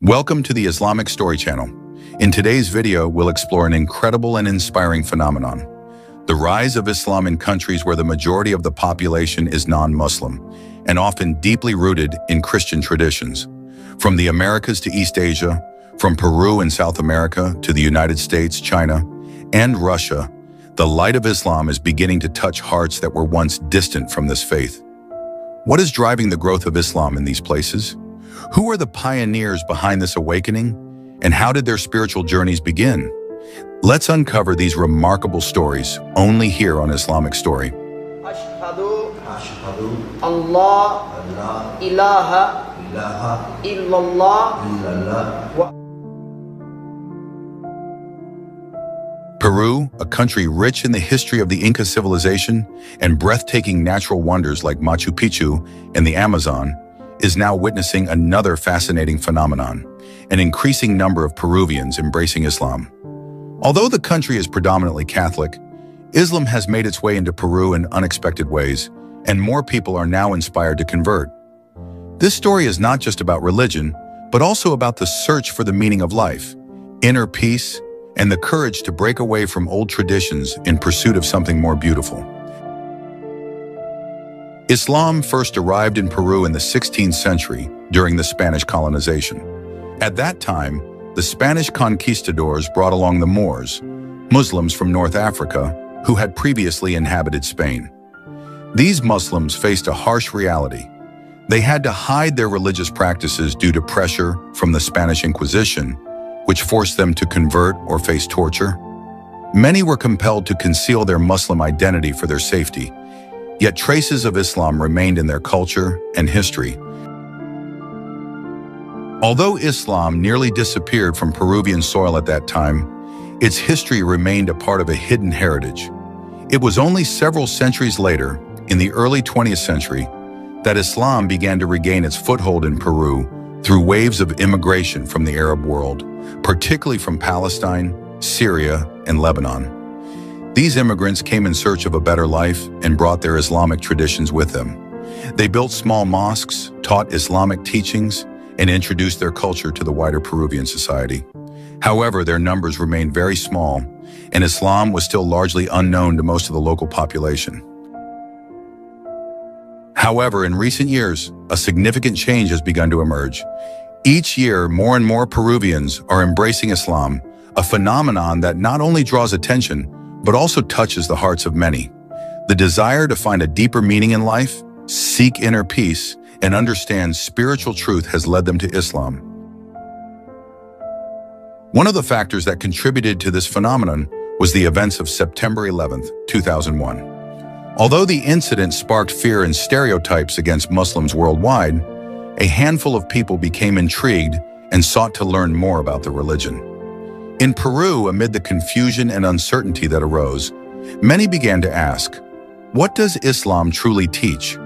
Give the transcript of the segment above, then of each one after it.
Welcome to the Islamic Story channel. In today's video, we'll explore an incredible and inspiring phenomenon: the rise of Islam in countries where the majority of the population is non-Muslim and often deeply rooted in Christian traditions. From the Americas to East Asia, from Peru and South America to the United States, China, and Russia, the light of Islam is beginning to touch hearts that were once distant from this faith. What is driving the growth of Islam in these places? Who are the pioneers behind this awakening? And how did their spiritual journeys begin? Let's uncover these remarkable stories only here on Islamic Story. Allah ilaha illallah. Peru, a country rich in the history of the Inca civilization and breathtaking natural wonders like Machu Picchu and the Amazon, is now witnessing another fascinating phenomenon: an increasing number of Peruvians embracing Islam. Although the country is predominantly Catholic, Islam has made its way into Peru in unexpected ways, and more people are now inspired to convert. This story is not just about religion, but also about the search for the meaning of life, inner peace, and the courage to break away from old traditions in pursuit of something more beautiful. Islam first arrived in Peru in the 16th century during the Spanish colonization. At that time, the Spanish conquistadors brought along the Moors, Muslims from North Africa, who had previously inhabited Spain. These Muslims faced a harsh reality. They had to hide their religious practices due to pressure from the Spanish Inquisition, which forced them to convert or face torture. Many were compelled to conceal their Muslim identity for their safety, yet traces of Islam remained in their culture and history. Although Islam nearly disappeared from Peruvian soil at that time, its history remained a part of a hidden heritage. It was only several centuries later, in the early 20th century, that Islam began to regain its foothold in Peru through waves of immigration from the Arab world, particularly from Palestine, Syria, and Lebanon. These immigrants came in search of a better life and brought their Islamic traditions with them. They built small mosques, taught Islamic teachings, and introduced their culture to the wider Peruvian society. However, their numbers remained very small, and Islam was still largely unknown to most of the local population. However, in recent years, a significant change has begun to emerge. Each year, more and more Peruvians are embracing Islam, a phenomenon that not only draws attention, but also touches the hearts of many. The desire to find a deeper meaning in life, seek inner peace, and understand spiritual truth has led them to Islam. One of the factors that contributed to this phenomenon was the events of September 11th, 2001. Although the incident sparked fear and stereotypes against Muslims worldwide, a handful of people became intrigued and sought to learn more about the religion. In Peru, amid the confusion and uncertainty that arose, many began to ask, what does Islam truly teach?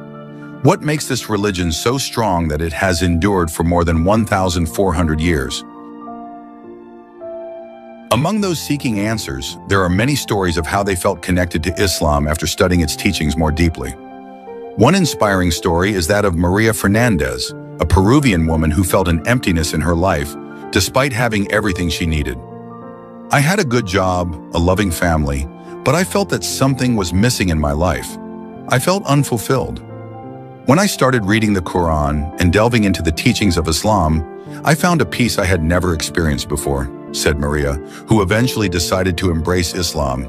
What makes this religion so strong that it has endured for more than 1,400 years? Among those seeking answers, there are many stories of how they felt connected to Islam after studying its teachings more deeply. One inspiring story is that of Maria Fernandez, a Peruvian woman who felt an emptiness in her life despite having everything she needed. I had a good job, a loving family, but I felt that something was missing in my life. I felt unfulfilled. When I started reading the Quran and delving into the teachings of Islam, I found a peace I had never experienced before, said Maria, who eventually decided to embrace Islam.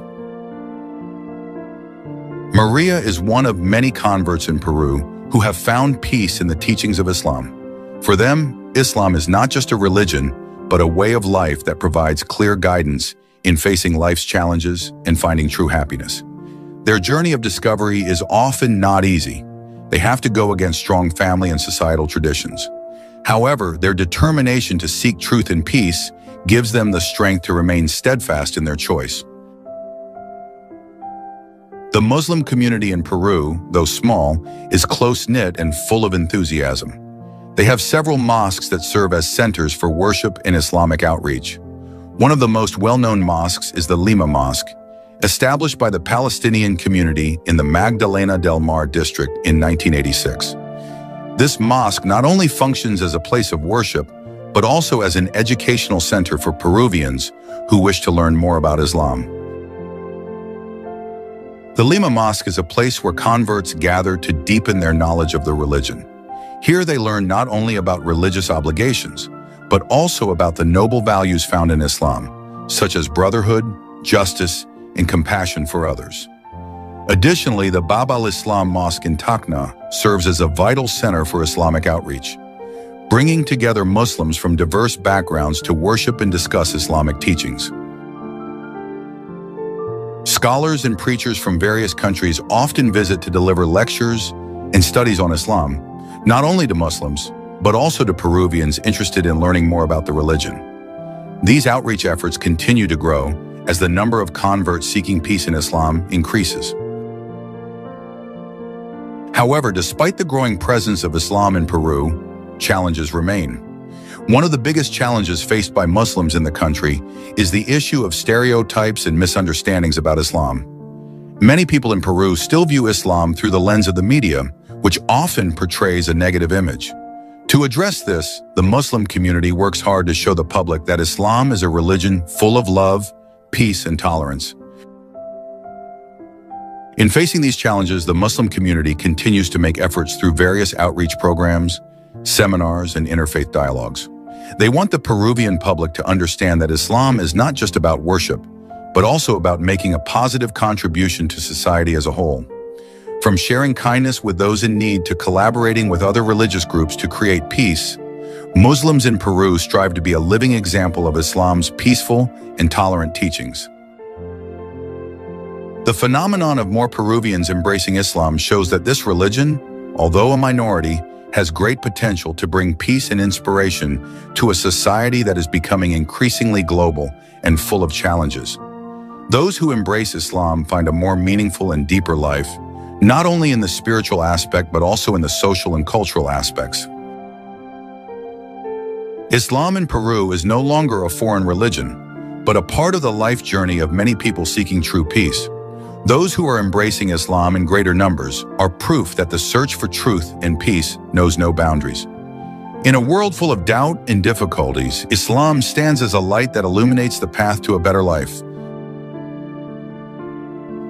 Maria is one of many converts in Peru who have found peace in the teachings of Islam. For them, Islam is not just a religion, but a way of life that provides clear guidance in facing life's challenges and finding true happiness. Their journey of discovery is often not easy. They have to go against strong family and societal traditions. However, their determination to seek truth and peace gives them the strength to remain steadfast in their choice. The Muslim community in Peru, though small, is close-knit and full of enthusiasm. They have several mosques that serve as centers for worship and Islamic outreach. One of the most well-known mosques is the Lima Mosque, established by the Palestinian community in the Magdalena del Mar district in 1986. This mosque not only functions as a place of worship, but also as an educational center for Peruvians who wish to learn more about Islam. The Lima Mosque is a place where converts gather to deepen their knowledge of the religion. Here they learn not only about religious obligations, but also about the noble values found in Islam, such as brotherhood, justice, and compassion for others. Additionally, the Bab al-Islam Mosque in Tacna serves as a vital center for Islamic outreach, bringing together Muslims from diverse backgrounds to worship and discuss Islamic teachings. Scholars and preachers from various countries often visit to deliver lectures and studies on Islam, not only to Muslims, but also to Peruvians interested in learning more about the religion. These outreach efforts continue to grow as the number of converts seeking peace in Islam increases. However, despite the growing presence of Islam in Peru, challenges remain. One of the biggest challenges faced by Muslims in the country is the issue of stereotypes and misunderstandings about Islam. Many people in Peru still view Islam through the lens of the media, which often portrays a negative image. To address this, the Muslim community works hard to show the public that Islam is a religion full of love, peace, and tolerance. In facing these challenges, the Muslim community continues to make efforts through various outreach programs, seminars, and interfaith dialogues. They want the Peruvian public to understand that Islam is not just about worship, but also about making a positive contribution to society as a whole. From sharing kindness with those in need to collaborating with other religious groups to create peace, Muslims in Peru strive to be a living example of Islam's peaceful and tolerant teachings. The phenomenon of more Peruvians embracing Islam shows that this religion, although a minority, has great potential to bring peace and inspiration to a society that is becoming increasingly global and full of challenges. Those who embrace Islam find a more meaningful and deeper life, not only in the spiritual aspect, but also in the social and cultural aspects. Islam in Peru is no longer a foreign religion, but a part of the life journey of many people seeking true peace. Those who are embracing Islam in greater numbers are proof that the search for truth and peace knows no boundaries. In a world full of doubt and difficulties, Islam stands as a light that illuminates the path to a better life.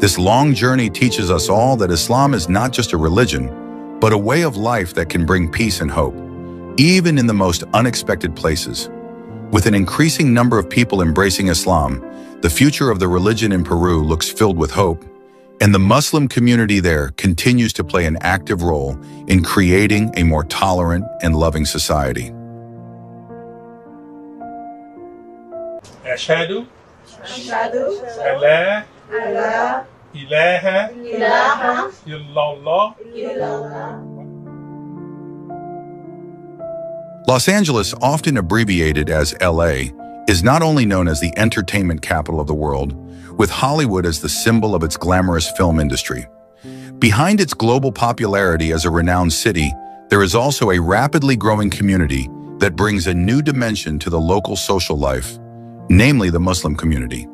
This long journey teaches us all that Islam is not just a religion, but a way of life that can bring peace and hope, even in the most unexpected places. With an increasing number of people embracing Islam, the future of the religion in Peru looks filled with hope, and the Muslim community there continues to play an active role in creating a more tolerant and loving society. Ashhadu Ashhadu alla alla ilaha ilaha illallah illallah. Los Angeles, often abbreviated as LA, is not only known as the entertainment capital of the world, with Hollywood as the symbol of its glamorous film industry. Behind its global popularity as a renowned city, there is also a rapidly growing community that brings a new dimension to the local social life, namely the Muslim community.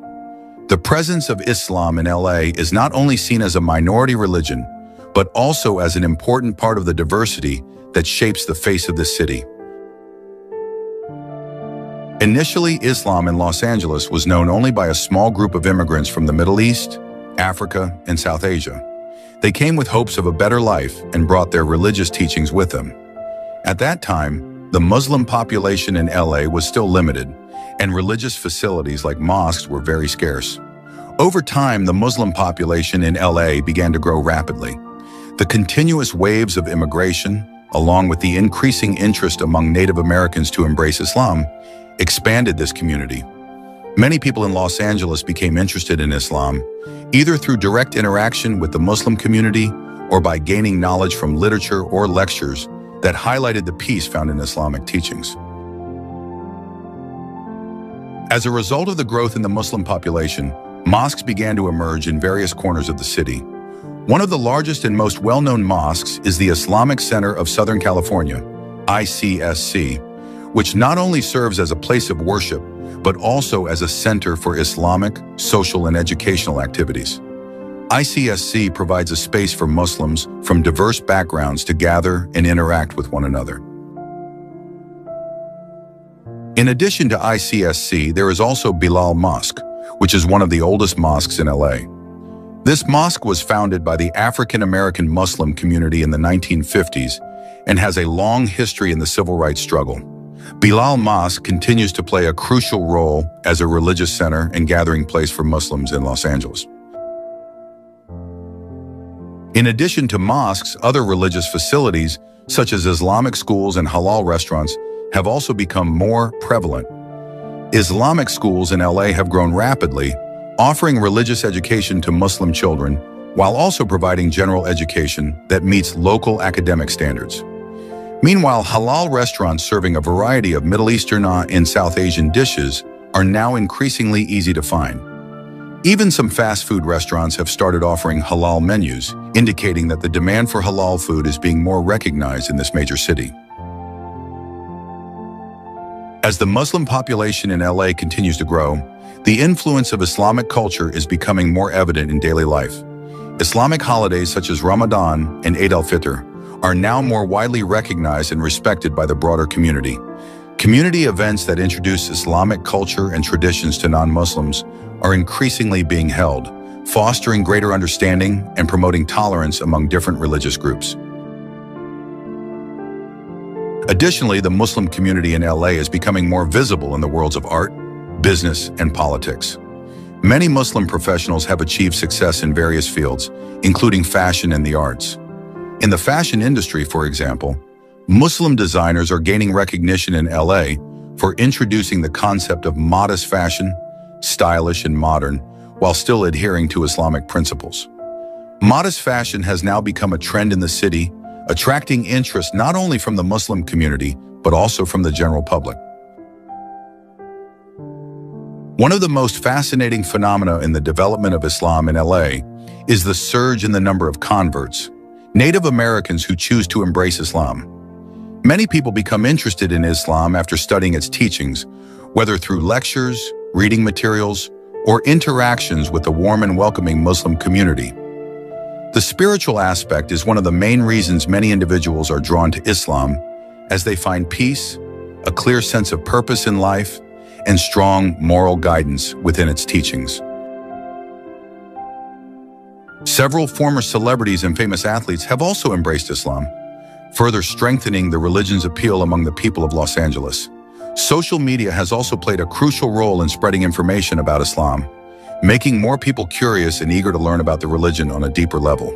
The presence of Islam in LA is not only seen as a minority religion, but also as an important part of the diversity that shapes the face of this city. Initially, Islam in Los Angeles was known only by a small group of immigrants from the Middle East, Africa, and South Asia. They came with hopes of a better life and brought their religious teachings with them. At that time, the Muslim population in LA was still limited, and religious facilities like mosques were very scarce. Over time, the Muslim population in LA began to grow rapidly. The continuous waves of immigration, along with the increasing interest among Native Americans to embrace Islam, expanded this community. Many people in Los Angeles became interested in Islam, either through direct interaction with the Muslim community or by gaining knowledge from literature or lectures that highlighted the peace found in Islamic teachings. As a result of the growth in the Muslim population, mosques began to emerge in various corners of the city. One of the largest and most well-known mosques is the Islamic Center of Southern California, ICSC, which not only serves as a place of worship, but also as a center for Islamic, social, and educational activities. ICSC provides a space for Muslims from diverse backgrounds to gather and interact with one another. In addition to ICSC, there is also Bilal Mosque, which is one of the oldest mosques in LA. This mosque was founded by the African-American Muslim community in the 1950s and has a long history in the civil rights struggle. Bilal Mosque continues to play a crucial role as a religious center and gathering place for Muslims in Los Angeles. In addition to mosques, other religious facilities, such as Islamic schools and halal restaurants, have also become more prevalent. Islamic schools in LA have grown rapidly, offering religious education to Muslim children, while also providing general education that meets local academic standards. Meanwhile, halal restaurants serving a variety of Middle Eastern and South Asian dishes are now increasingly easy to find. Even some fast food restaurants have started offering halal menus, indicating that the demand for halal food is being more recognized in this major city. As the Muslim population in LA continues to grow, the influence of Islamic culture is becoming more evident in daily life. Islamic holidays such as Ramadan and Eid al-Fitr are now more widely recognized and respected by the broader community. Community events that introduce Islamic culture and traditions to non-Muslims are increasingly being held, fostering greater understanding and promoting tolerance among different religious groups. Additionally, the Muslim community in LA is becoming more visible in the worlds of art, business, and politics. Many Muslim professionals have achieved success in various fields, including fashion and the arts. In the fashion industry, for example, Muslim designers are gaining recognition in LA for introducing the concept of modest fashion, stylish and modern, while still adhering to Islamic principles. Modest fashion has now become a trend in the city, attracting interest not only from the Muslim community, but also from the general public. One of the most fascinating phenomena in the development of Islam in LA is the surge in the number of converts, Native Americans who choose to embrace Islam. Many people become interested in Islam after studying its teachings, whether through lectures, reading materials, or interactions with the warm and welcoming Muslim community. The spiritual aspect is one of the main reasons many individuals are drawn to Islam, as they find peace, a clear sense of purpose in life, and strong moral guidance within its teachings. Several former celebrities and famous athletes have also embraced Islam, further strengthening the religion's appeal among the people of Los Angeles. Social media has also played a crucial role in spreading information about Islam, making more people curious and eager to learn about the religion on a deeper level.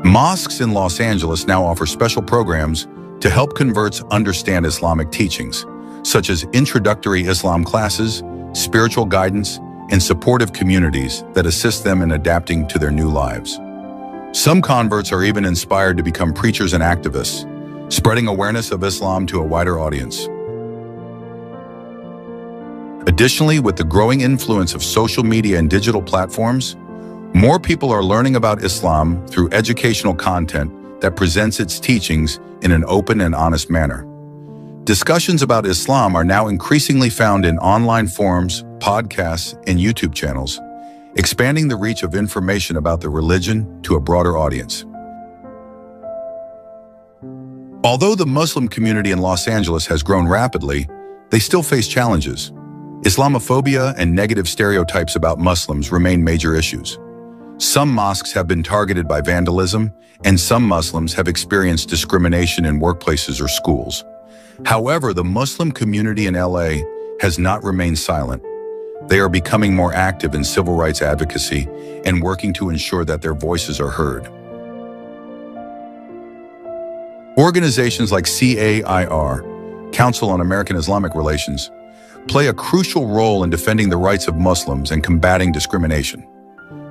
Mosques in Los Angeles now offer special programs to help converts understand Islamic teachings, such as introductory Islam classes, spiritual guidance, and supportive communities that assist them in adapting to their new lives. Some converts are even inspired to become preachers and activists, spreading awareness of Islam to a wider audience. Additionally, with the growing influence of social media and digital platforms, more people are learning about Islam through educational content that presents its teachings in an open and honest manner. Discussions about Islam are now increasingly found in online forums, podcasts, and YouTube channels, expanding the reach of information about the religion to a broader audience. Although the Muslim community in Los Angeles has grown rapidly, they still face challenges. Islamophobia and negative stereotypes about Muslims remain major issues. Some mosques have been targeted by vandalism, and some Muslims have experienced discrimination in workplaces or schools. However, the Muslim community in LA has not remained silent. They are becoming more active in civil rights advocacy and working to ensure that their voices are heard. Organizations like CAIR, Council on American Islamic Relations, play a crucial role in defending the rights of Muslims and combating discrimination.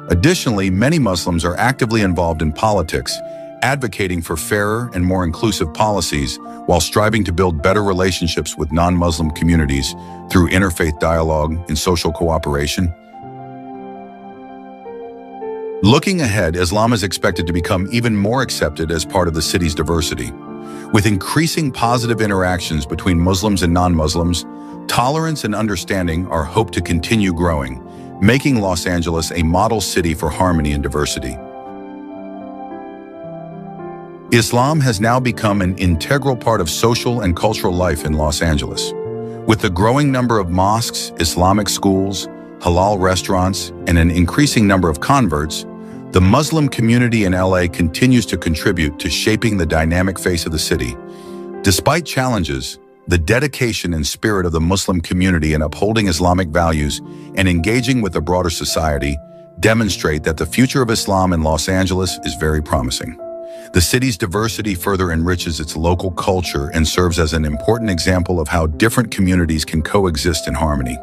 Additionally, many Muslims are actively involved in politics, advocating for fairer and more inclusive policies while striving to build better relationships with non-Muslim communities through interfaith dialogue and social cooperation. Looking ahead, Islam is expected to become even more accepted as part of the city's diversity. With increasing positive interactions between Muslims and non-Muslims, tolerance and understanding are hoped to continue growing, making Los Angeles a model city for harmony and diversity. Islam has now become an integral part of social and cultural life in Los Angeles. With the growing number of mosques, Islamic schools, halal restaurants, and an increasing number of converts, the Muslim community in LA continues to contribute to shaping the dynamic face of the city. Despite challenges, the dedication and spirit of the Muslim community in upholding Islamic values and engaging with the broader society demonstrate that the future of Islam in Los Angeles is very promising. The city's diversity further enriches its local culture and serves as an important example of how different communities can coexist in harmony.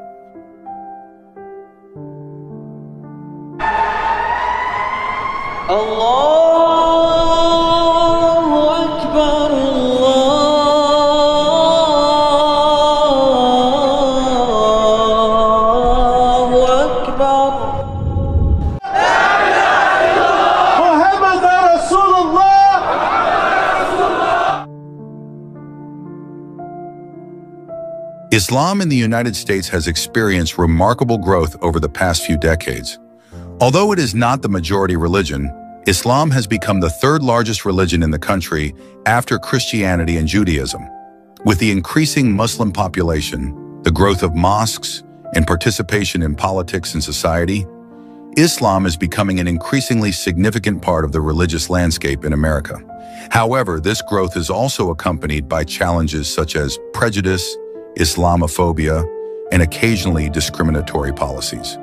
Allahu Akbar, Allahu Akbar. Muhammad Rasulullah. Islam in the United States has experienced remarkable growth over the past few decades. Although it is not the majority religion, Islam has become the third largest religion in the country after Christianity and Judaism. With the increasing Muslim population, the growth of mosques, and participation in politics and society, Islam is becoming an increasingly significant part of the religious landscape in America. However, this growth is also accompanied by challenges such as prejudice, Islamophobia, and occasionally discriminatory policies.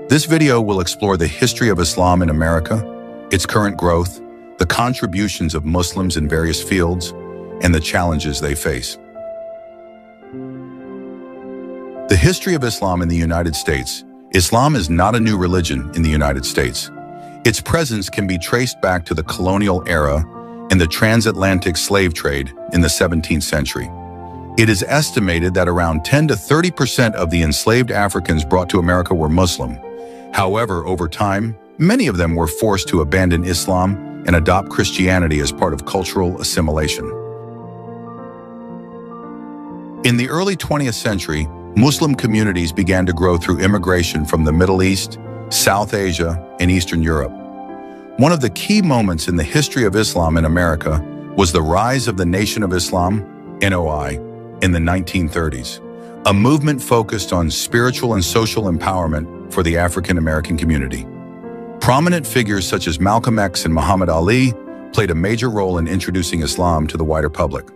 This video will explore the history of Islam in America, its current growth, the contributions of Muslims in various fields, and the challenges they face. The history of Islam in the United States. Islam is not a new religion in the United States. Its presence can be traced back to the colonial era and the transatlantic slave trade in the 17th century. It is estimated that around 10 to 30% of the enslaved Africans brought to America were Muslim. However, over time, many of them were forced to abandon Islam and adopt Christianity as part of cultural assimilation. In the early 20th century, Muslim communities began to grow through immigration from the Middle East, South Asia, and Eastern Europe. One of the key moments in the history of Islam in America was the rise of the Nation of Islam, NOI, in the 1930s, a movement focused on spiritual and social empowerment for the African American community. Prominent figures such as Malcolm X and Muhammad Ali played a major role in introducing Islam to the wider public.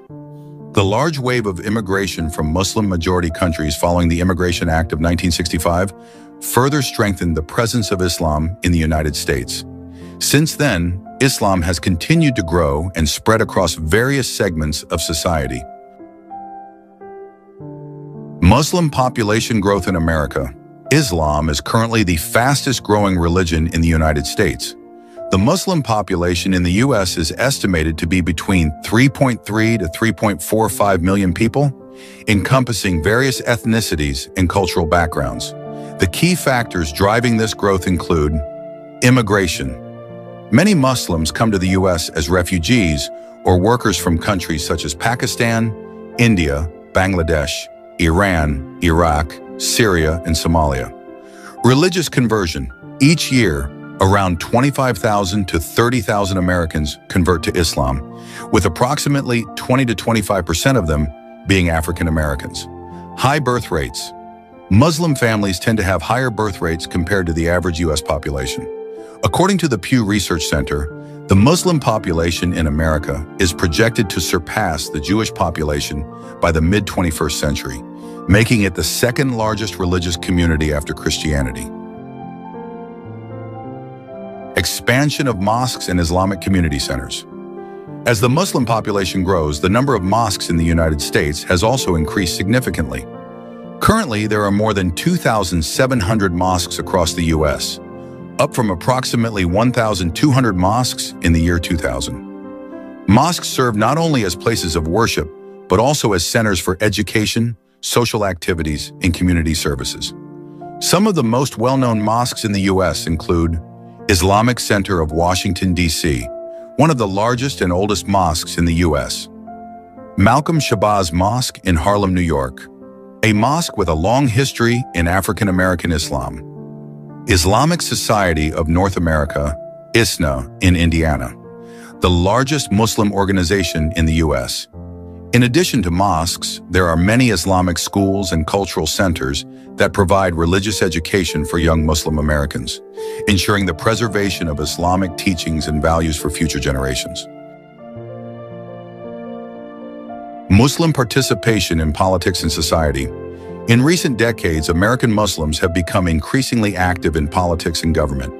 The large wave of immigration from Muslim-majority countries following the Immigration Act of 1965 further strengthened the presence of Islam in the United States. Since then, Islam has continued to grow and spread across various segments of society. Muslim population growth in America. Islam is currently the fastest-growing religion in the United States. The Muslim population in the U.S. is estimated to be between 3.3 to 3.45 million people, encompassing various ethnicities and cultural backgrounds. The key factors driving this growth include immigration. Many Muslims come to the U.S. as refugees or workers from countries such as Pakistan, India, Bangladesh, Iran, Iraq, Syria, and Somalia. Religious conversion. Each year, around 25,000 to 30,000 Americans convert to Islam, with approximately 20 to 25% of them being African Americans. High birth rates. Muslim families tend to have higher birth rates compared to the average U.S. population. According to the Pew Research Center, the Muslim population in America is projected to surpass the Jewish population by the mid-21st century, making it the second largest religious community after Christianity. Expansion of mosques and Islamic community centers. As the Muslim population grows, the number of mosques in the United States has also increased significantly. Currently, there are more than 2,700 mosques across the U.S., up from approximately 1,200 mosques in the year 2000. Mosques serve not only as places of worship, but also as centers for education, social activities, and community services. Some of the most well-known mosques in the U.S. include Islamic Center of Washington, D.C., one of the largest and oldest mosques in the U.S. Malcolm Shabazz Mosque in Harlem, New York, a mosque with a long history in African American Islam. Islamic Society of North America, ISNA, in Indiana. the largest Muslim organization in the U.S. In addition to mosques, there are many Islamic schools and cultural centers that provide religious education for young Muslim Americans, ensuring the preservation of Islamic teachings and values for future generations. Muslim participation in politics and society. In recent decades, American Muslims have become increasingly active in politics and government.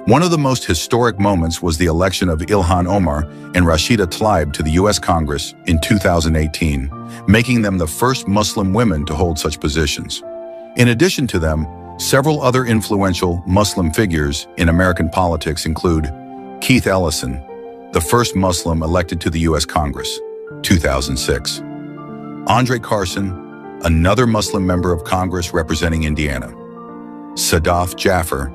One of the most historic moments was the election of Ilhan Omar and Rashida Tlaib to the U.S. Congress in 2018, making them the first Muslim women to hold such positions. In addition to them, several other influential Muslim figures in American politics include Keith Ellison, the first Muslim elected to the U.S. Congress, 2006. Andre Carson, another Muslim member of Congress representing Indiana. Sadaf Jaffer,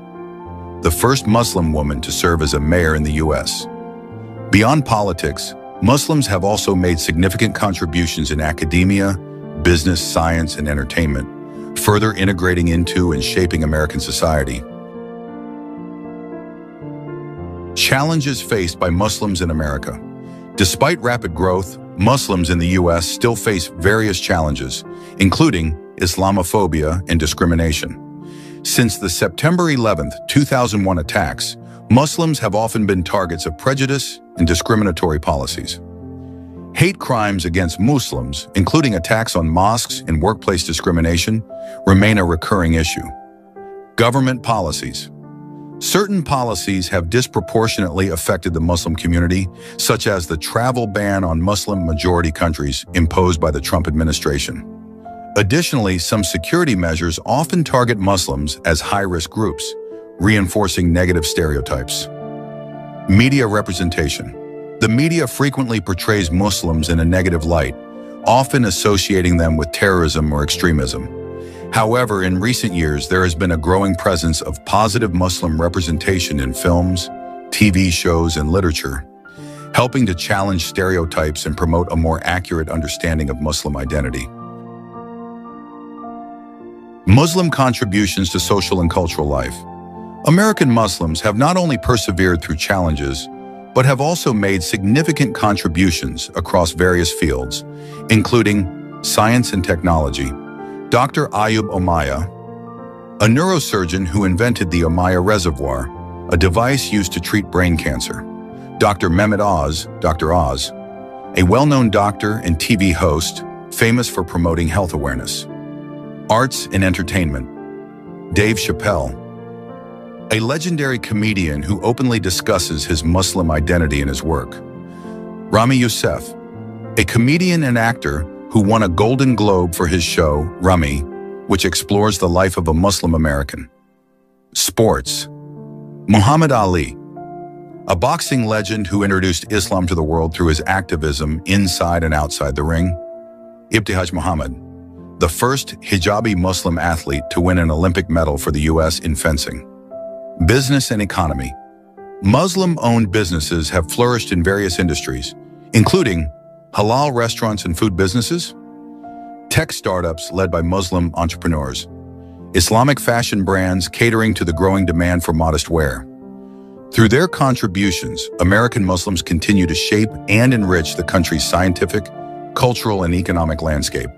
the first Muslim woman to serve as a mayor in the U.S. Beyond politics, Muslims have also made significant contributions in academia, business, science, and entertainment, further integrating into and shaping American society. Challenges faced by Muslims in America. Despite rapid growth, Muslims in the U.S. still face various challenges, including Islamophobia and discrimination. Since the September 11, 2001 attacks, Muslims have often been targets of prejudice and discriminatory policies. Hate crimes against Muslims, including attacks on mosques and workplace discrimination, remain a recurring issue. Government policies. Certain policies have disproportionately affected the Muslim community, such as the travel ban on Muslim-majority countries imposed by the Trump administration. Additionally, some security measures often target Muslims as high-risk groups, reinforcing negative stereotypes. Media representation. The media frequently portrays Muslims in a negative light, often associating them with terrorism or extremism. However, in recent years, there has been a growing presence of positive Muslim representation in films, TV shows, and literature, helping to challenge stereotypes and promote a more accurate understanding of Muslim identity. Muslim contributions to social and cultural life. American Muslims have not only persevered through challenges, but have also made significant contributions across various fields, including science and technology. Dr. Ayub Omaya, a neurosurgeon who invented the Omaya Reservoir, a device used to treat brain cancer. Dr. Mehmet Oz, Dr. Oz, a well-known doctor and TV host famous for promoting health awareness. Arts and entertainment. Dave Chappelle, a legendary comedian who openly discusses his Muslim identity in his work. Rami Youssef, a comedian and actor who won a Golden Globe for his show, Rummy, which explores the life of a Muslim American. Sports. Muhammad Ali, a boxing legend who introduced Islam to the world through his activism inside and outside the ring. Ibtihaj Muhammad, the first hijabi Muslim athlete to win an Olympic medal for the U.S. in fencing. Business and economy. Muslim-owned businesses have flourished in various industries, including halal restaurants and food businesses, tech startups led by Muslim entrepreneurs, Islamic fashion brands catering to the growing demand for modest wear. Through their contributions, American Muslims continue to shape and enrich the country's scientific, cultural, and economic landscape.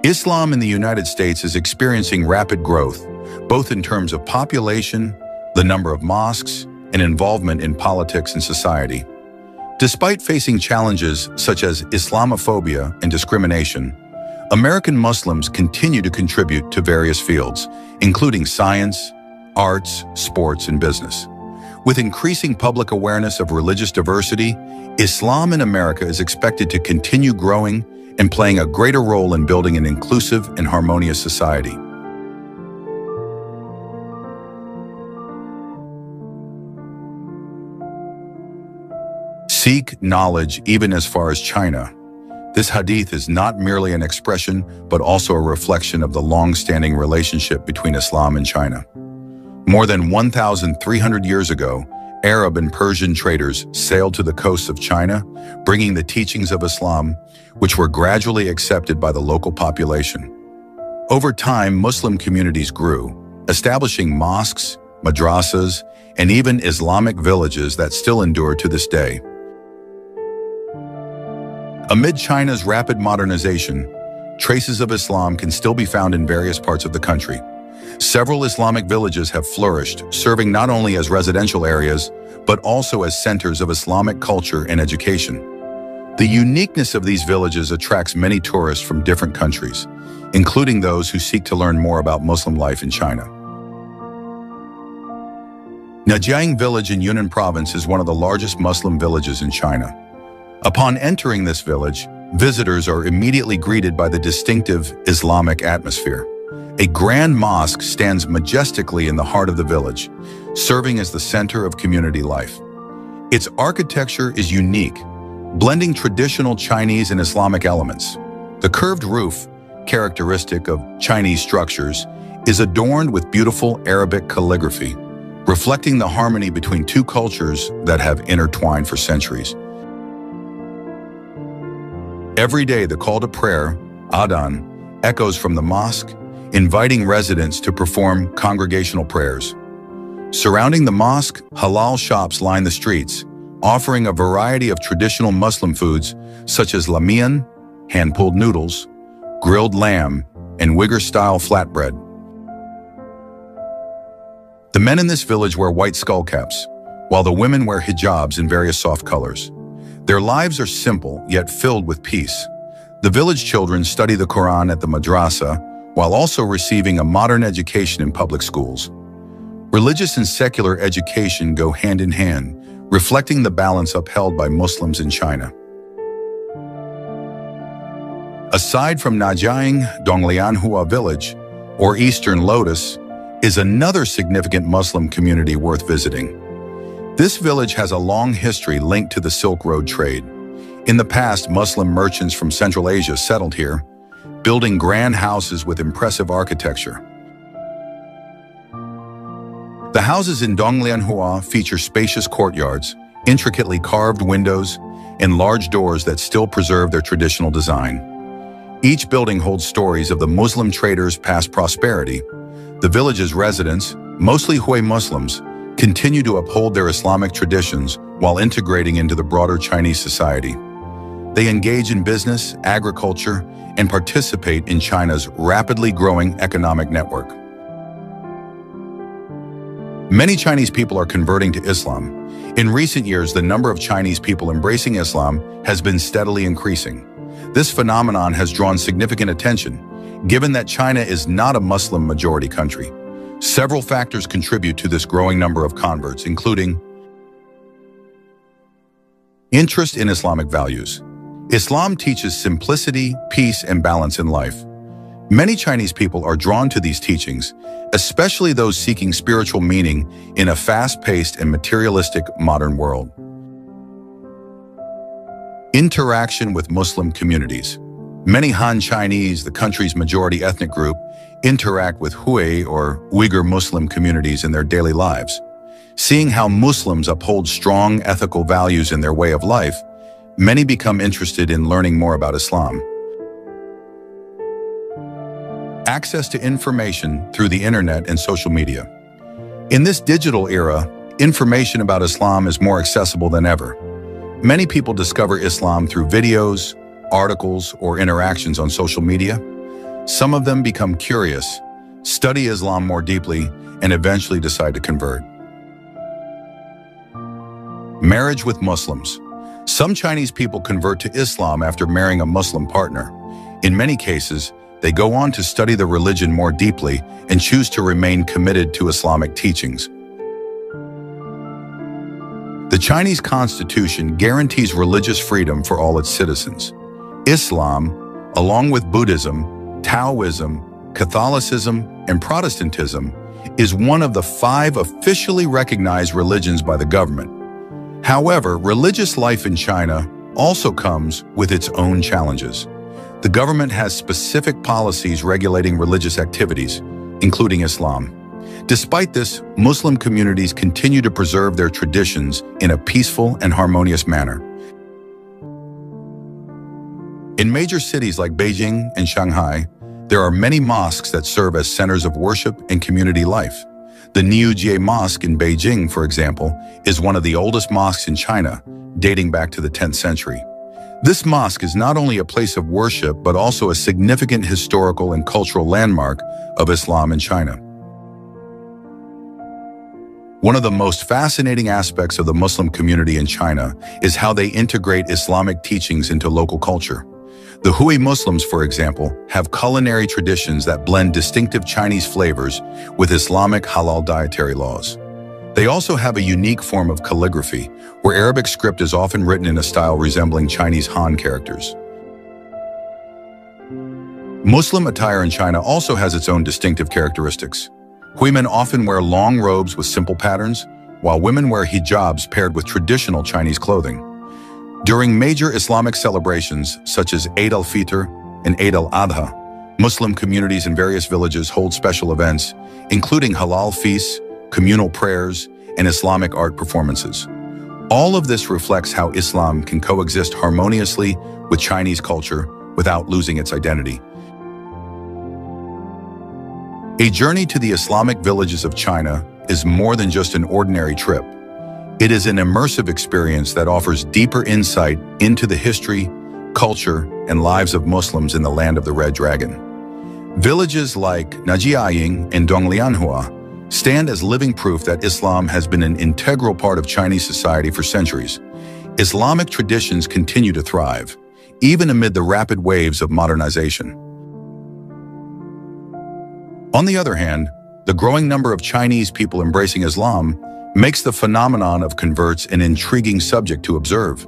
Islam in the United States is experiencing rapid growth, both in terms of population, the number of mosques, and involvement in politics and society. Despite facing challenges such as Islamophobia and discrimination, American Muslims continue to contribute to various fields, including science, arts, sports, and business. With increasing public awareness of religious diversity, Islam in America is expected to continue growing and playing a greater role in building an inclusive and harmonious society. Seek knowledge even as far as China. This hadith is not merely an expression, but also a reflection of the long-standing relationship between Islam and China. More than 1,300 years ago, Arab and Persian traders sailed to the coasts of China, bringing the teachings of Islam, which were gradually accepted by the local population. Over time, Muslim communities grew, establishing mosques, madrasas, and even Islamic villages that still endure to this day. Amid China's rapid modernization, traces of Islam can still be found in various parts of the country. Several Islamic villages have flourished, serving not only as residential areas, but also as centers of Islamic culture and education. The uniqueness of these villages attracts many tourists from different countries, including those who seek to learn more about Muslim life in China. Najiang Village in Yunnan Province is one of the largest Muslim villages in China. Upon entering this village, visitors are immediately greeted by the distinctive Islamic atmosphere. A grand mosque stands majestically in the heart of the village, serving as the center of community life. Its architecture is unique, blending traditional Chinese and Islamic elements. The curved roof, characteristic of Chinese structures, is adorned with beautiful Arabic calligraphy, reflecting the harmony between two cultures that have intertwined for centuries. Every day, the call to prayer, adhan, echoes from the mosque, inviting residents to perform congregational prayers. Surrounding the mosque, halal shops line the streets, offering a variety of traditional Muslim foods such as lamian, hand-pulled noodles, grilled lamb, and Uyghur-style flatbread. The men in this village wear white skullcaps, while the women wear hijabs in various soft colors. Their lives are simple, yet filled with peace. The village children study the Quran at the madrasa, while also receiving a modern education in public schools. Religious and secular education go hand in hand, reflecting the balance upheld by Muslims in China. Aside from Najiang, Donglianhua Village, or Eastern Lotus, is another significant Muslim community worth visiting. This village has a long history linked to the Silk Road trade. In the past, Muslim merchants from Central Asia settled here, building grand houses with impressive architecture. The houses in Donglianhua feature spacious courtyards, intricately carved windows, and large doors that still preserve their traditional design. Each building holds stories of the Muslim traders' past prosperity. The village's residents, mostly Hui Muslims, continue to uphold their Islamic traditions while integrating into the broader Chinese society. They engage in business, agriculture, and participate in China's rapidly growing economic network. Many Chinese people are converting to Islam. In recent years, the number of Chinese people embracing Islam has been steadily increasing. This phenomenon has drawn significant attention, given that China is not a Muslim majority country. Several factors contribute to this growing number of converts, including interest in Islamic values. Islam teaches simplicity, peace, and balance in life. Many Chinese people are drawn to these teachings, especially those seeking spiritual meaning in a fast-paced and materialistic modern world. Interaction with Muslim communities. Many Han Chinese, the country's majority ethnic group, interact with Hui or Uyghur Muslim communities in their daily lives. Seeing how Muslims uphold strong ethical values in their way of life, many become interested in learning more about Islam. Access to information through the internet and social media. In this digital era, information about Islam is more accessible than ever. Many people discover Islam through videos, articles, or interactions on social media. Some of them become curious, study Islam more deeply, and eventually decide to convert. Marriage with Muslims. Some Chinese people convert to Islam after marrying a Muslim partner. In many cases, they go on to study the religion more deeply and choose to remain committed to Islamic teachings. The Chinese Constitution guarantees religious freedom for all its citizens. Islam, along with Buddhism, Taoism, Catholicism, and Protestantism, is one of the 5 officially recognized religions by the government. However, religious life in China also comes with its own challenges. The government has specific policies regulating religious activities, including Islam. Despite this, Muslim communities continue to preserve their traditions in a peaceful and harmonious manner. In major cities like Beijing and Shanghai, there are many mosques that serve as centers of worship and community life. The Niujie Mosque in Beijing, for example, is one of the oldest mosques in China, dating back to the 10th century. This mosque is not only a place of worship, but also a significant historical and cultural landmark of Islam in China. One of the most fascinating aspects of the Muslim community in China is how they integrate Islamic teachings into local culture. The Hui Muslims, for example, have culinary traditions that blend distinctive Chinese flavors with Islamic halal dietary laws. They also have a unique form of calligraphy, where Arabic script is often written in a style resembling Chinese Han characters. Muslim attire in China also has its own distinctive characteristics. Hui men often wear long robes with simple patterns, while women wear hijabs paired with traditional Chinese clothing. During major Islamic celebrations, such as Eid al-Fitr and Eid al-Adha, Muslim communities in various villages hold special events, including halal feasts, communal prayers, and Islamic art performances. All of this reflects how Islam can coexist harmoniously with Chinese culture without losing its identity. A journey to the Islamic villages of China is more than just an ordinary trip. It is an immersive experience that offers deeper insight into the history, culture, and lives of Muslims in the land of the Red Dragon. Villages like Najiaying and Donglianhua stand as living proof that Islam has been an integral part of Chinese society for centuries. Islamic traditions continue to thrive, even amid the rapid waves of modernization. On the other hand, the growing number of Chinese people embracing Islam makes the phenomenon of converts an intriguing subject to observe.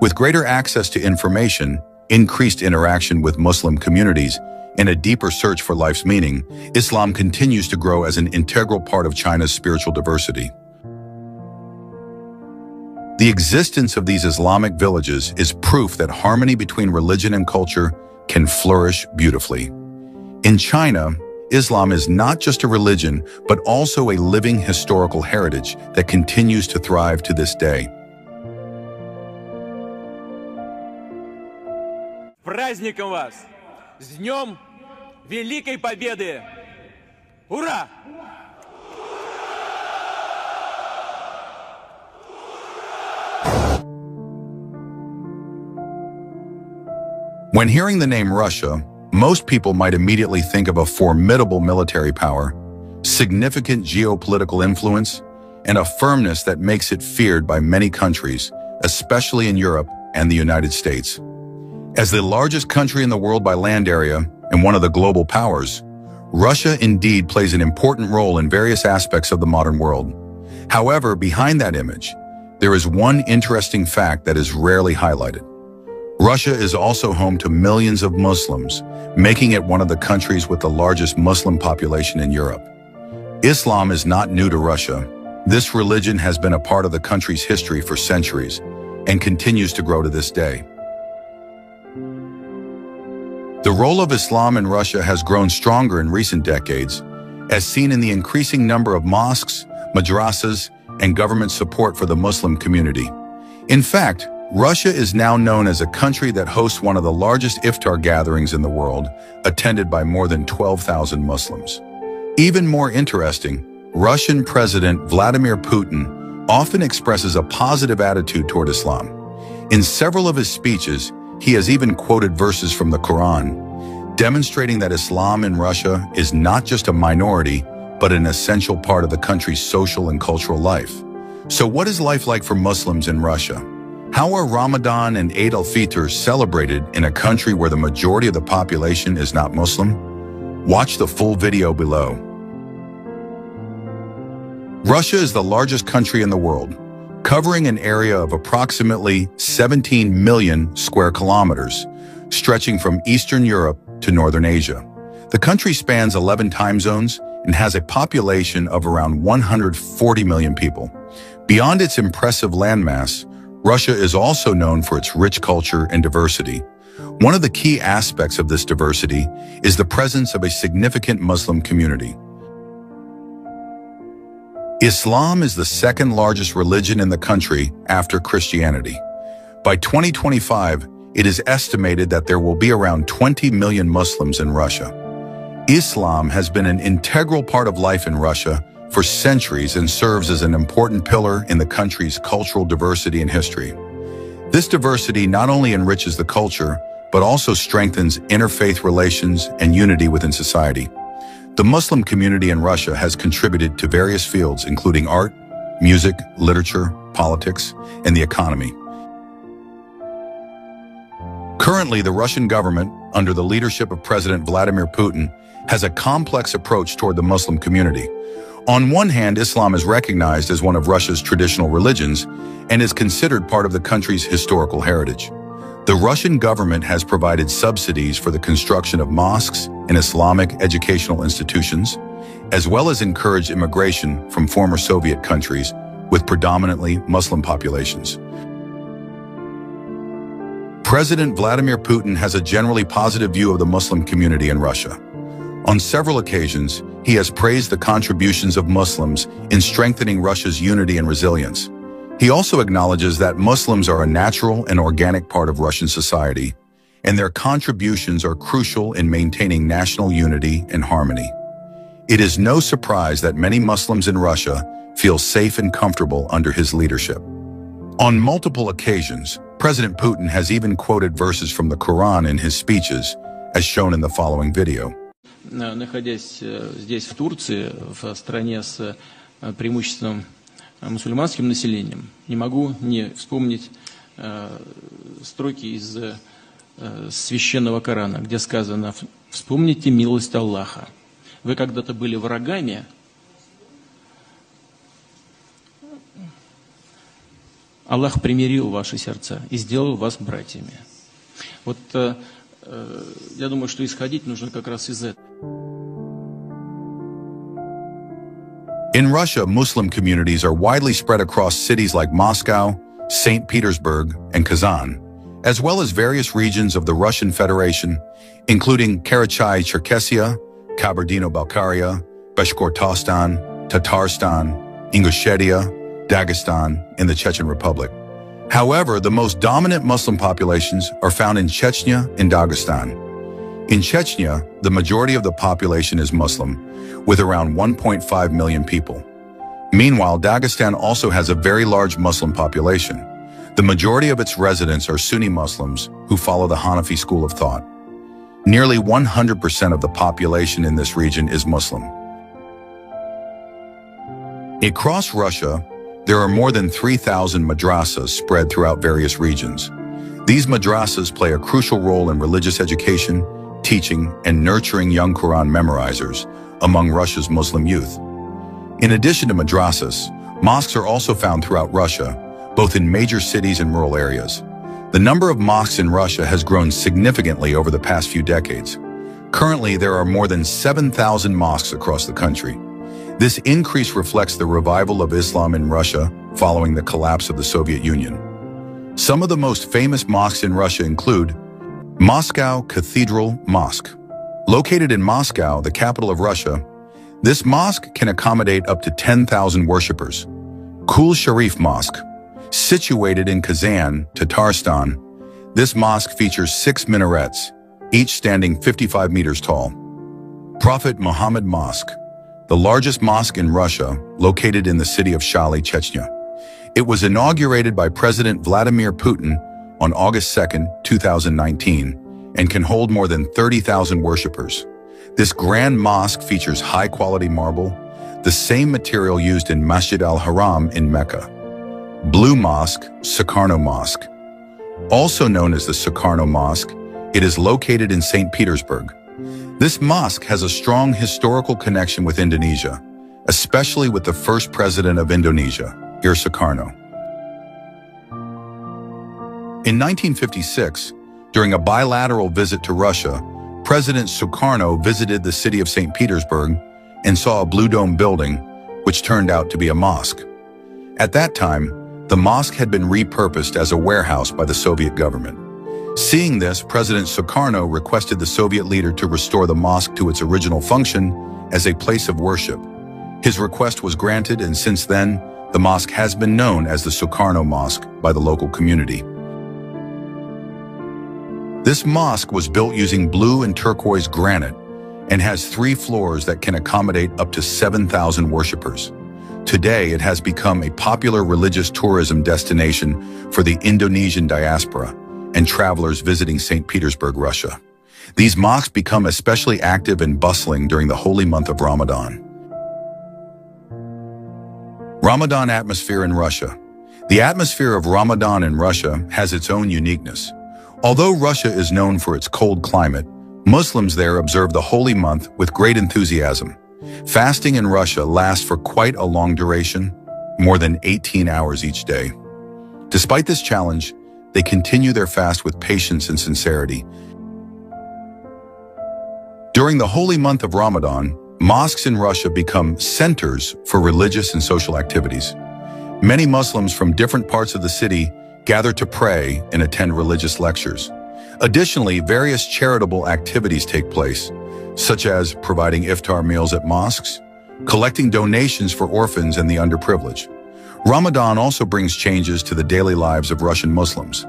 With greater access to information, increased interaction with Muslim communities, and a deeper search for life's meaning, Islam continues to grow as an integral part of China's spiritual diversity. The existence of these Islamic villages is proof that harmony between religion and culture can flourish beautifully. In China, Islam is not just a religion, but also a living historical heritage that continues to thrive to this day. Праздником вас! С Днем Великой Победы! Ура! When hearing the name Russia, most people might immediately think of a formidable military power, significant geopolitical influence, and a firmness that makes it feared by many countries, especially in Europe and the United States. As the largest country in the world by land area and one of the global powers, Russia indeed plays an important role in various aspects of the modern world. However, behind that image, there is one interesting fact that is rarely highlighted. Russia is also home to millions of Muslims, making it one of the countries with the largest Muslim population in Europe. Islam is not new to Russia. This religion has been a part of the country's history for centuries and continues to grow to this day. The role of Islam in Russia has grown stronger in recent decades, as seen in the increasing number of mosques, madrasas, and government support for the Muslim community. In fact, Russia is now known as a country that hosts one of the largest iftar gatherings in the world, attended by more than 12,000 Muslims. Even more interesting, Russian President Vladimir Putin often expresses a positive attitude toward Islam. In several of his speeches, he has even quoted verses from the Quran, demonstrating that Islam in Russia is not just a minority, but an essential part of the country's social and cultural life. So what is life like for Muslims in Russia? How are Ramadan and Eid al-Fitr celebrated in a country where the majority of the population is not Muslim? Watch the full video below. Russia is the largest country in the world, covering an area of approximately 17 million square kilometers, stretching from Eastern Europe to Northern Asia. The country spans 11 time zones and has a population of around 140 million people. Beyond its impressive landmass, Russia is also known for its rich culture and diversity. One of the key aspects of this diversity is the presence of a significant Muslim community. Islam is the second largest religion in the country after Christianity. By 2025, it is estimated that there will be around 20 million Muslims in Russia. Islam has been an integral part of life in Russia for centuries and serves as an important pillar in the country's cultural diversity and history. This diversity not only enriches the culture, but also strengthens interfaith relations and unity within society. The Muslim community in Russia has contributed to various fields, including art, music, literature, politics, and the economy. Currently, the Russian government, under the leadership of President Vladimir Putin, has a complex approach toward the Muslim community. On one hand, Islam is recognized as one of Russia's traditional religions and is considered part of the country's historical heritage. The Russian government has provided subsidies for the construction of mosques and Islamic educational institutions, as well as encouraged immigration from former Soviet countries with predominantly Muslim populations. President Vladimir Putin has a generally positive view of the Muslim community in Russia. On several occasions, he has praised the contributions of Muslims in strengthening Russia's unity and resilience. He also acknowledges that Muslims are a natural and organic part of Russian society, and their contributions are crucial in maintaining national unity and harmony. It is no surprise that many Muslims in Russia feel safe and comfortable under his leadership. On multiple occasions, President Putin has even quoted verses from the Quran in his speeches, as shown in the following video. Находясь здесь, в Турции, в стране с преимущественным мусульманским населением, не могу не вспомнить строки из священного Корана, где сказано: «Вспомните милость Аллаха. Вы когда-то были врагами, Аллах примирил ваши сердца и сделал вас братьями». Вот я думаю, что исходить нужно как раз из этого. In Russia, Muslim communities are widely spread across cities like Moscow, St. Petersburg, and Kazan, as well as various regions of the Russian Federation, including Karachay-Cherkessia, Kabardino-Balkaria, Bashkortostan, Tatarstan, Ingushetia, Dagestan, and the Chechen Republic. However, the most dominant Muslim populations are found in Chechnya and Dagestan. In Chechnya, the majority of the population is Muslim, with around 1.5 million people. Meanwhile, Dagestan also has a very large Muslim population. The majority of its residents are Sunni Muslims who follow the Hanafi school of thought. Nearly 100% of the population in this region is Muslim. Across Russia, there are more than 3,000 madrasas spread throughout various regions. These madrasas play a crucial role in religious education, teaching, and nurturing young Quran memorizers among Russia's Muslim youth. In addition to madrasas, mosques are also found throughout Russia, both in major cities and rural areas. The number of mosques in Russia has grown significantly over the past few decades. Currently, there are more than 7,000 mosques across the country. This increase reflects the revival of Islam in Russia following the collapse of the Soviet Union. Some of the most famous mosques in Russia include Moscow Cathedral Mosque. Located in Moscow, the capital of Russia, this mosque can accommodate up to 10,000 worshippers. Kul Sharif Mosque. Situated in Kazan, Tatarstan, this mosque features 6 minarets, each standing 55 meters tall. Prophet Muhammad Mosque, the largest mosque in Russia, located in the city of Shali, Chechnya. It was inaugurated by President Vladimir Putin on August 2, 2019, and can hold more than 30,000 worshippers. This grand mosque features high-quality marble, the same material used in Masjid al-Haram in Mecca. Blue Mosque, Sukarno Mosque. Also known as the Sukarno Mosque, it is located in St. Petersburg. This mosque has a strong historical connection with Indonesia, especially with the first president of Indonesia, Sukarno. In 1956, during a bilateral visit to Russia, President Sukarno visited the city of St. Petersburg and saw a blue dome building, which turned out to be a mosque. At that time, the mosque had been repurposed as a warehouse by the Soviet government. Seeing this, President Sukarno requested the Soviet leader to restore the mosque to its original function as a place of worship. His request was granted, and since then, the mosque has been known as the Sukarno Mosque by the local community. This mosque was built using blue and turquoise granite and has 3 floors that can accommodate up to 7,000 worshippers. Today, it has become a popular religious tourism destination for the Indonesian diaspora and travelers visiting St. Petersburg, Russia. These mosques become especially active and bustling during the holy month of Ramadan. Ramadan atmosphere in Russia. The atmosphere of Ramadan in Russia has its own uniqueness. Although Russia is known for its cold climate, Muslims there observe the holy month with great enthusiasm. Fasting in Russia lasts for quite a long duration, more than 18 hours each day. Despite this challenge, they continue their fast with patience and sincerity. During the holy month of Ramadan, mosques in Russia become centers for religious and social activities. Many Muslims from different parts of the city gather to pray and attend religious lectures. Additionally, various charitable activities take place, such as providing iftar meals at mosques, collecting donations for orphans and the underprivileged. Ramadan also brings changes to the daily lives of Russian Muslims.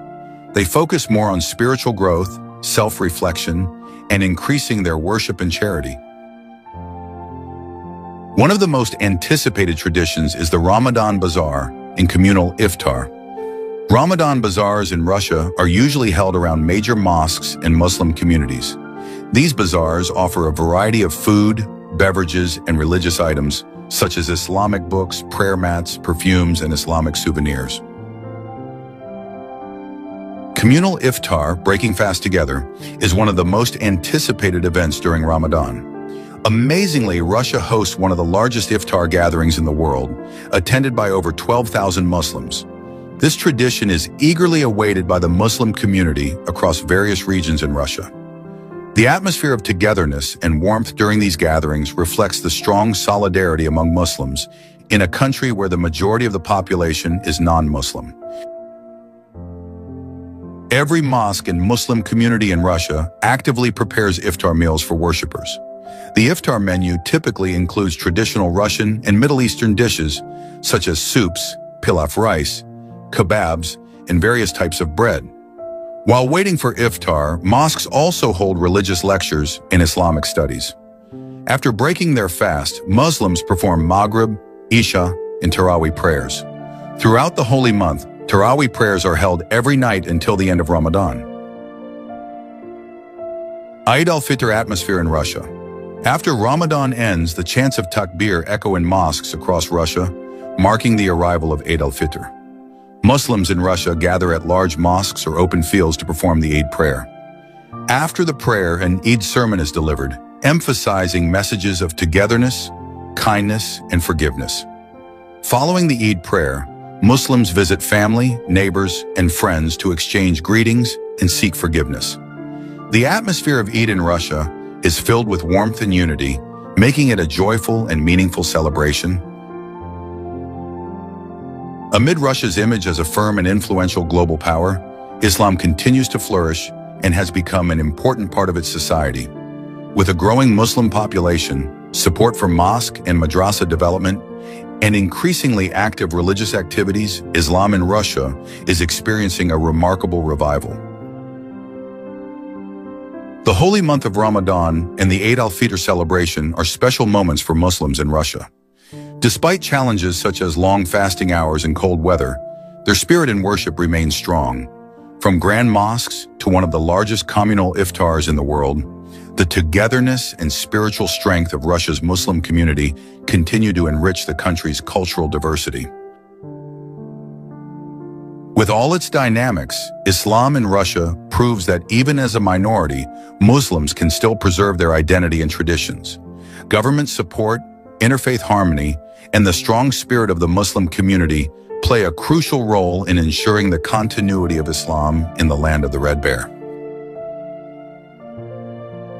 They focus more on spiritual growth, self-reflection, and increasing their worship and charity. One of the most anticipated traditions is the Ramadan Bazaar and communal iftar. Ramadan bazaars in Russia are usually held around major mosques and Muslim communities. These bazaars offer a variety of food, beverages, and religious items, such as Islamic books, prayer mats, perfumes, and Islamic souvenirs. Communal iftar, breaking fast together, is one of the most anticipated events during Ramadan. Amazingly, Russia hosts one of the largest iftar gatherings in the world, attended by over 12,000 Muslims. This tradition is eagerly awaited by the Muslim community across various regions in Russia. The atmosphere of togetherness and warmth during these gatherings reflects the strong solidarity among Muslims in a country where the majority of the population is non-Muslim. Every mosque and Muslim community in Russia actively prepares iftar meals for worshippers. The iftar menu typically includes traditional Russian and Middle Eastern dishes, such as soups, pilaf rice, kebabs, and various types of bread. While waiting for iftar, mosques also hold religious lectures and Islamic studies. After breaking their fast, Muslims perform Maghrib, Isha, and Tarawih prayers. Throughout the holy month, Tarawih prayers are held every night until the end of Ramadan. Eid al-Fitr atmosphere in Russia. After Ramadan ends, the chants of takbir echo in mosques across Russia, marking the arrival of Eid al-Fitr. Muslims in Russia gather at large mosques or open fields to perform the Eid prayer. After the prayer, an Eid sermon is delivered, emphasizing messages of togetherness, kindness, and forgiveness. Following the Eid prayer, Muslims visit family, neighbors, and friends to exchange greetings and seek forgiveness. The atmosphere of Eid in Russia is filled with warmth and unity, making it a joyful and meaningful celebration. Amid Russia's image as a firm and influential global power, Islam continues to flourish and has become an important part of its society. With a growing Muslim population, support for mosque and madrasa development, and increasingly active religious activities, Islam in Russia is experiencing a remarkable revival. The holy month of Ramadan and the Eid al-Fitr celebration are special moments for Muslims in Russia. Despite challenges such as long fasting hours and cold weather, their spirit in worship remains strong. From grand mosques to one of the largest communal iftars in the world, the togetherness and spiritual strength of Russia's Muslim community continue to enrich the country's cultural diversity. With all its dynamics, Islam in Russia proves that even as a minority, Muslims can still preserve their identity and traditions. Government support, interfaith harmony, and the strong spirit of the Muslim community play a crucial role in ensuring the continuity of Islam in the land of the Red Bear.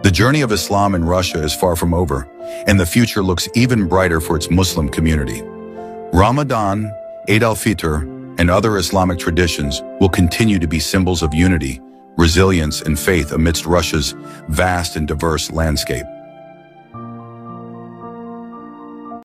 The journey of Islam in Russia is far from over, and the future looks even brighter for its Muslim community. Ramadan, Eid al-Fitr, and other Islamic traditions will continue to be symbols of unity, resilience, and faith amidst Russia's vast and diverse landscape.